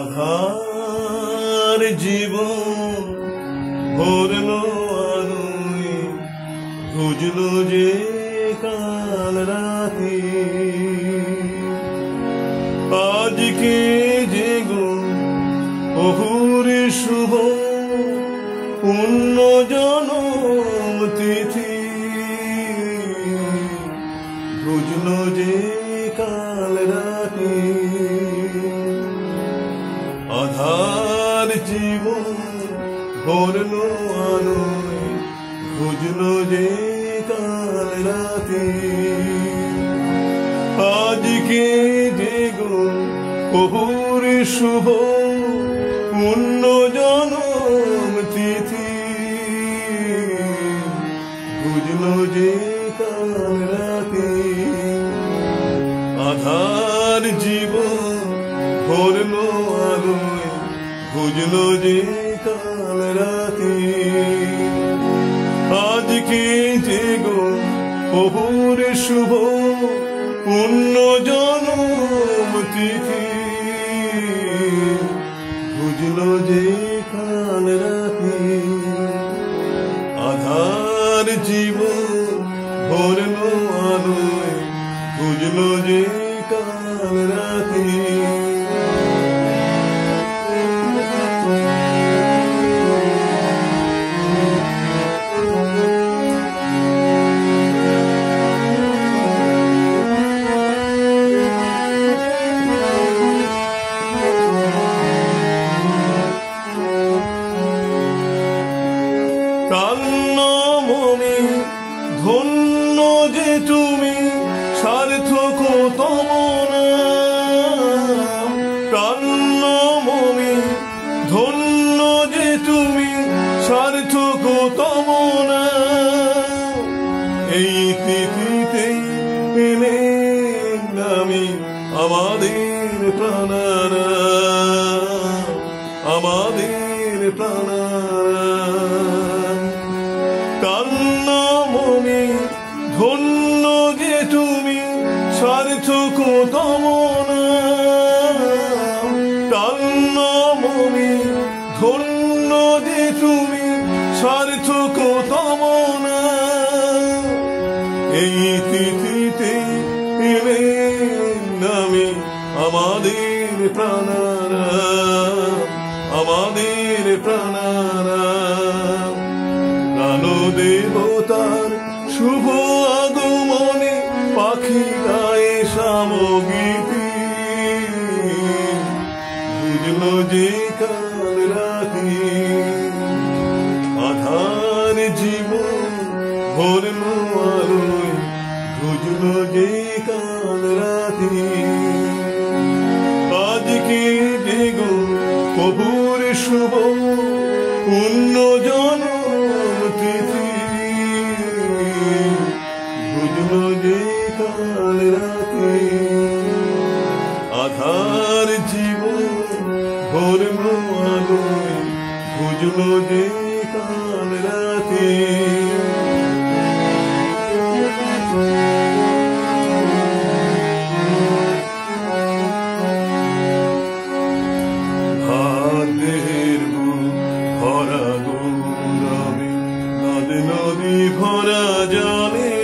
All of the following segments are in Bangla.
আধার জীবন ভরলো আলোয় বুঝলো যে কাল রাতে আজকে জেগো অহুরে শুভ পুণ্য জনম তিথি বুঝলো যে কাল রাতে আধার জীবন ভরলো আলোয় বুঝলো যে কাল রাতে আজকে জেগো অহুরে শুভ পুণ্য জনম তিথি বুঝলো যে কাল রাতে আধার জীবন ভরলো আলোয় বুঝলো যে কাল রাতে আজকে জেগো অহুরে শুভ পুণ্য জনম তিথি বুঝলো যে কাল রাতে আধার জীবন ভরলো আলোয় বুঝলো যে কাল রাতে কান্নামণি ধন্য যে তুমি সার্থক তমনা কান্নামণি ধন্য যে তুমি সার্থক তমনা এই তিথিতে এলে আমি আমাদের প্রাণারা আমাদের প্রাণারা কান্নামণি ধন্য যে তুমি সার্থক তমনা কান্নামণি ধন্য যে তুমি সার্থক তমনা এই তিথিতে এলে আমি আমাদের প্রাণারা আমাদের প্রাণারা প্রাণ দেবতার শুভ আগমনে পাখি গায়ে সামগীতি বুঝলো যে কাল রাতে আধার জীবন ভরলো আলোয় বুঝলো যে কাল রাতে আজকে জেগো অহুরে শুভ পুণ্য জনম তিথি বুঝলো যে কাল রাতে আধার জীবন ভরলো আলোয় বুঝলো যে কাল রাতে নদী ভরা জলে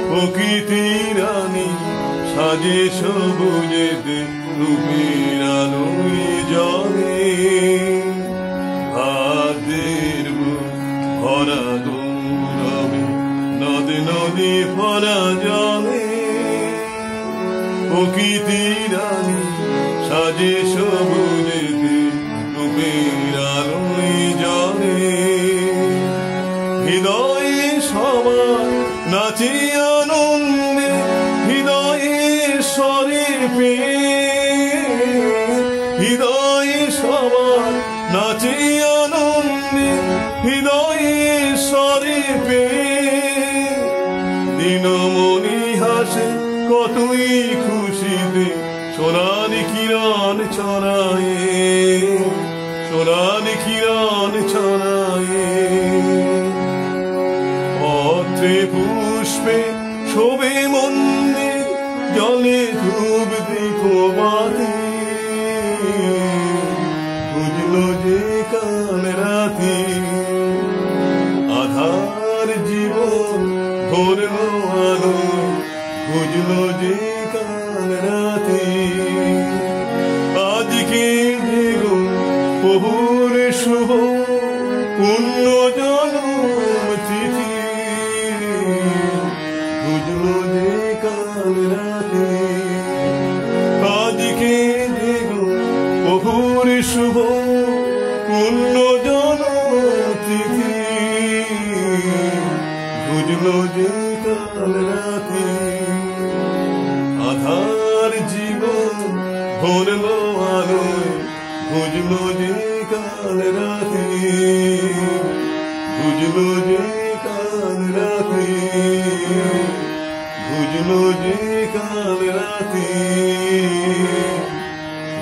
প্রকৃতি রানী সাজে সবুজেতে রূপের আলোয় জলে হাতের ভরা গৌরবে নদী ভরা জলে প্রকৃতি রানী সাজে সবুজেতে রূপের আলোয় জলে হৃদয়ে সবার নাচে আনন্দে হৃদয়ে স্বরে পেয়ে হৃদয়ে সবার নাচে আনন্দে হৃদয়ে স্বরে পেয়ে দিনমণি হাসে কতই খুশিতে সোনালি কিরণ ছড়ায়ে সোনালি কিরণ ছড়ায়ে পত্রে পুষ্পে শোভে মন্দির জলে ধূপ দীপ বাতি বুঝলো যে কাল রাতে আধার জীবন ভরলো আলো বুঝলো যে কাল রাতে আজকে দেখো প্রভুর শুভ পুণ্য জনম তিথি বুঝলো যে কাল রাতে আজকে দেখো প্রভুর শুভ পুণ্য জনম তিথি বুঝলো যে কাল রাতে আধার জীবন ভরলো আলো বুঝলো যে কাল রাতে বুঝলো যে কাল রাতে বুঝলো যে কাল রাতে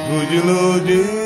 বুঝলো যে